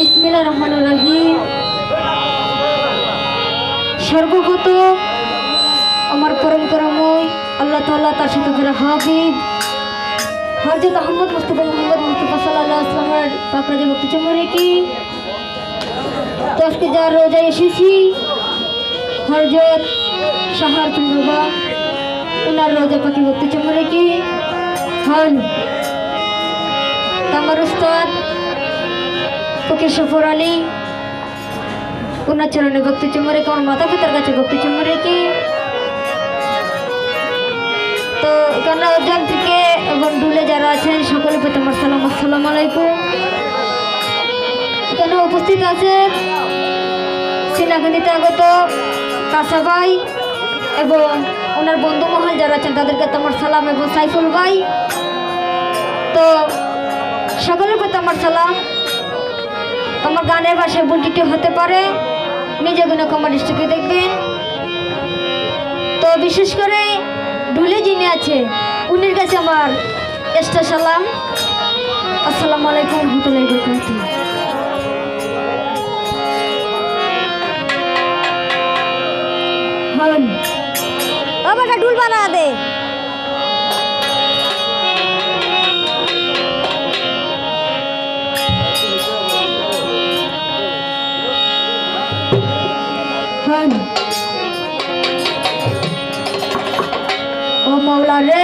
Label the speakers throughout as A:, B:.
A: বিসমিল্লাহির রহমানির রহিম। সর্বপ্রত আমার পরম করময় আল্লাহ তাআলা তার সাথে যারা হাবিব হযরত মুহাম্মদ মুস্তাফা সাল্লাল্লাহু আলাইহি ওয়াসাল্লামের পাক রাজা ভক্তি চমরে কি তো আজকে যার রোজায় এসেছি হযরত শাহরতুল বাবা ওনার রোজা পাখি ভক্তি চমরে কি হন আমার উস্তাদ ফকির সফর আলী ওনার চরণে ভক্তি চুমরে কি আমার মাতা পিতার কাছে ভক্তি চুমরে কি তো এখানে ওজন থেকে এবং ডুলে যারা আছেন সকলের প্রতি আমার সালাম আসসালামু আলাইকুম। এখানে উপস্থিত আছে সিনাগনিতে আগত কাসা ভাই এবং ওনার বন্ধু মহল যারা আছেন তাদেরকে তোমার সালাম এবং সাইফুল ভাই। তো সকলের প্রতি আমার সালাম। আমার গানের ভাষায় বুলটিটি হতে পারে, নিজে গুণে কমার দৃষ্টিকে দেখবেন। তো বিশেষ করে ঢুলে যিনি আছে উনির কাছে আমার এক্সট্রা সালাম। আসসালামু আলাইকুম রহমতুল্লাহি ওয়া বারাকাতুহু। হন বাবাটা ঢুল বানা দে। ও মৌলা রে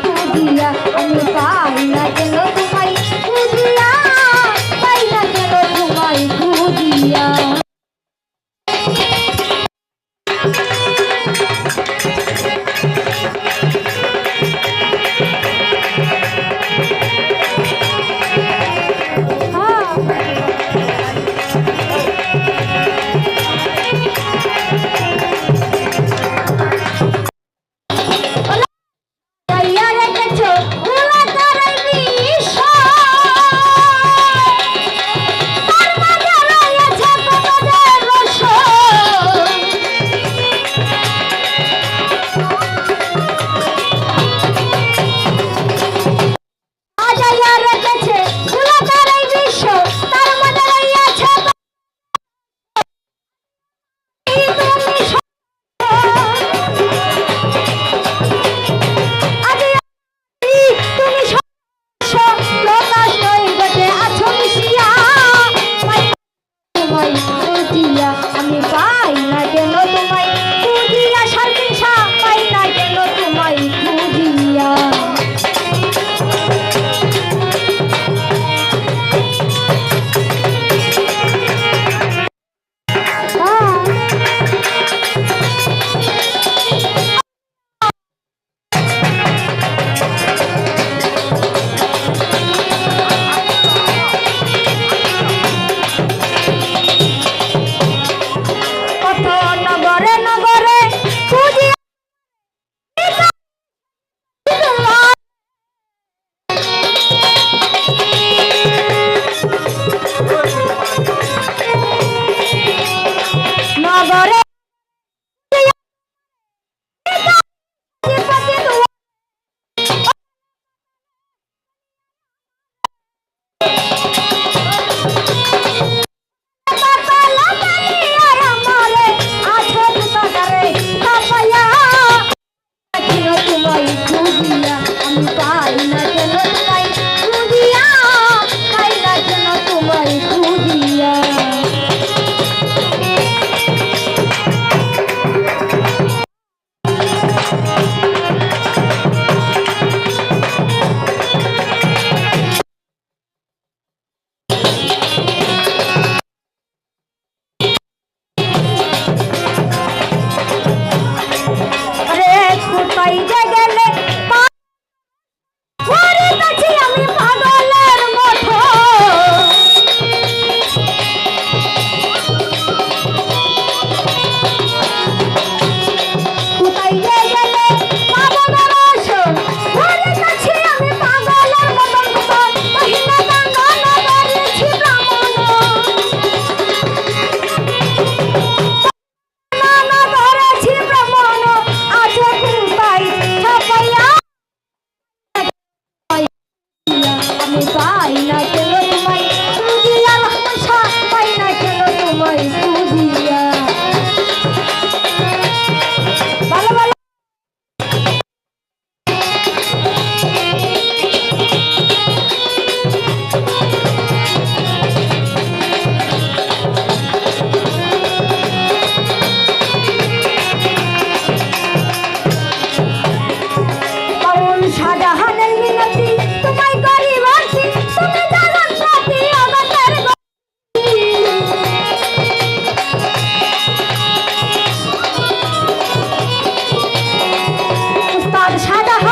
A: খুঁজিয়া আমি পাই না কেন তোমায় খুঁজিয়া পাই না কেন তোমায় খুঁজিয়া। কোথায় যে গেলে পড়িতেছি আমি পাগলের মতো কোথায় যে গেলে পাবো না রসন পড়িতেছি আমি পাগলের মতন মহিলা গঙ্গা নগরেছি ব্রাহ্মণ নগরেছি ব্রাহ্মণ আছে কোথায় ছাপাইয়া আমি পাই না কেন তোমায় বুঝিয়া রহমশা পাই না কেন তোমায় বুঝিয়া ভালো ভালো বাউল শাহজাহানের মিনতি তোমায় গরিব আছি তুমি জানান রাতি অগতের গতি উস্তাদ শাহজাহান